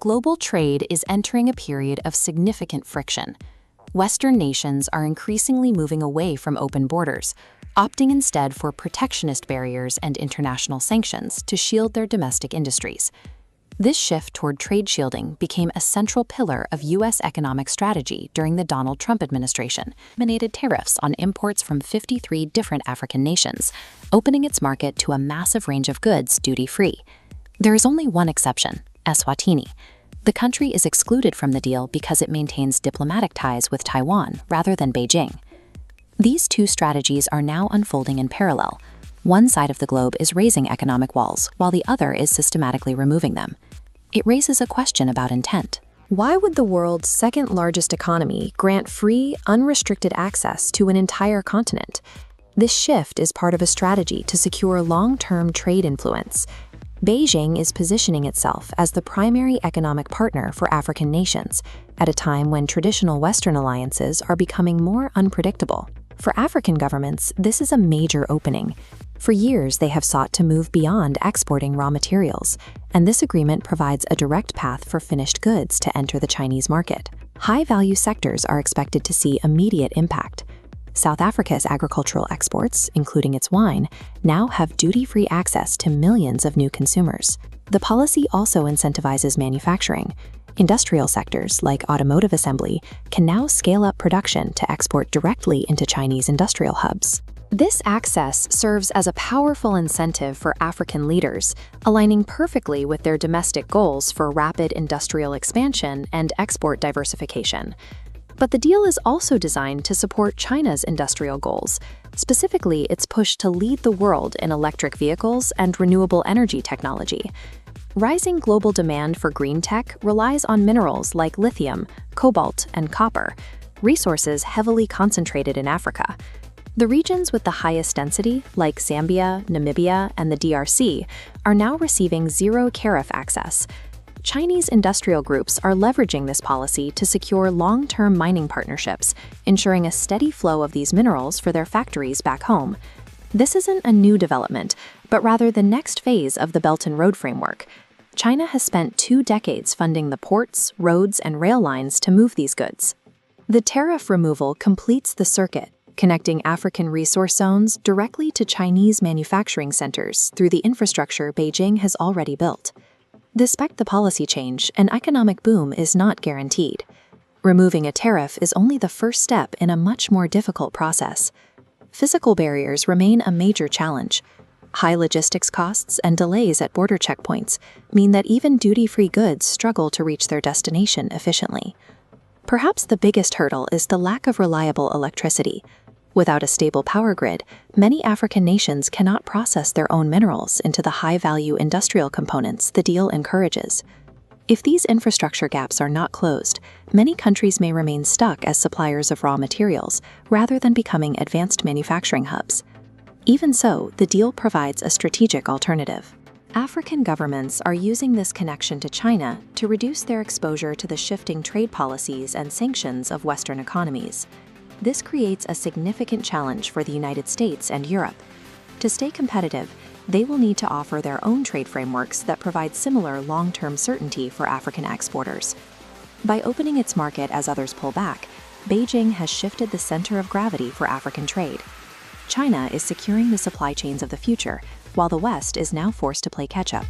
global trade is entering a period of significant friction. Western nations are increasingly moving away from open borders, opting instead for protectionist barriers and international sanctions to shield their domestic industries. This shift toward trade shielding became a central pillar of U.S. economic strategy during the Donald Trump administration, eliminated tariffs on imports from 53 different African nations, opening its market to a massive range of goods duty-free. There is only one exception: Eswatini. The country is excluded from the deal because it maintains diplomatic ties with Taiwan rather than Beijing. These two strategies are now unfolding in parallel. One side of the globe is raising economic walls, while the other is systematically removing them. It raises a question about intent. Why would the world's second-largest economy grant free, unrestricted access to an entire continent? This shift is part of a strategy to secure long-term trade influence. Beijing is positioning itself as the primary economic partner for African nations, at a time when traditional Western alliances are becoming more unpredictable. For African governments, this is a major opening. For years, they have sought to move beyond exporting raw materials, and this agreement provides a direct path for finished goods to enter the Chinese market. High-value sectors are expected to see immediate impact. South Africa's agricultural exports, including its wine, now have duty-free access to millions of new consumers. The policy also incentivizes manufacturing. Industrial sectors, like automotive assembly, can now scale up production to export directly into Chinese industrial hubs. This access serves as a powerful incentive for African leaders, aligning perfectly with their domestic goals for rapid industrial expansion and export diversification. But the deal is also designed to support China's industrial goals, specifically its push to lead the world in electric vehicles and renewable energy technology. Rising global demand for green tech relies on minerals like lithium, cobalt, and copper, resources heavily concentrated in Africa. The regions with the highest density, like Zambia, Namibia, and the DRC, are now receiving zero-tariff access. Chinese industrial groups are leveraging this policy to secure long-term mining partnerships, ensuring a steady flow of these minerals for their factories back home. This isn't a new development, but rather the next phase of the Belt and Road framework. China has spent 2 decades funding the ports, roads, and rail lines to move these goods. The tariff removal completes the circuit, connecting African resource zones directly to Chinese manufacturing centers through the infrastructure Beijing has already built. Despite the policy change, an economic boom is not guaranteed. Removing a tariff is only the first step in a much more difficult process. Physical barriers remain a major challenge. High logistics costs and delays at border checkpoints mean that even duty-free goods struggle to reach their destination efficiently. Perhaps the biggest hurdle is the lack of reliable electricity. Without a stable power grid, many African nations cannot process their own minerals into the high-value industrial components the deal encourages. If these infrastructure gaps are not closed, many countries may remain stuck as suppliers of raw materials rather than becoming advanced manufacturing hubs. Even so, the deal provides a strategic alternative. African governments are using this connection to China to reduce their exposure to the shifting trade policies and sanctions of Western economies. This creates a significant challenge for the United States and Europe. To stay competitive, they will need to offer their own trade frameworks that provide similar long-term certainty for African exporters. By opening its market as others pull back, Beijing has shifted the center of gravity for African trade. China is securing the supply chains of the future, while the West is now forced to play catch-up.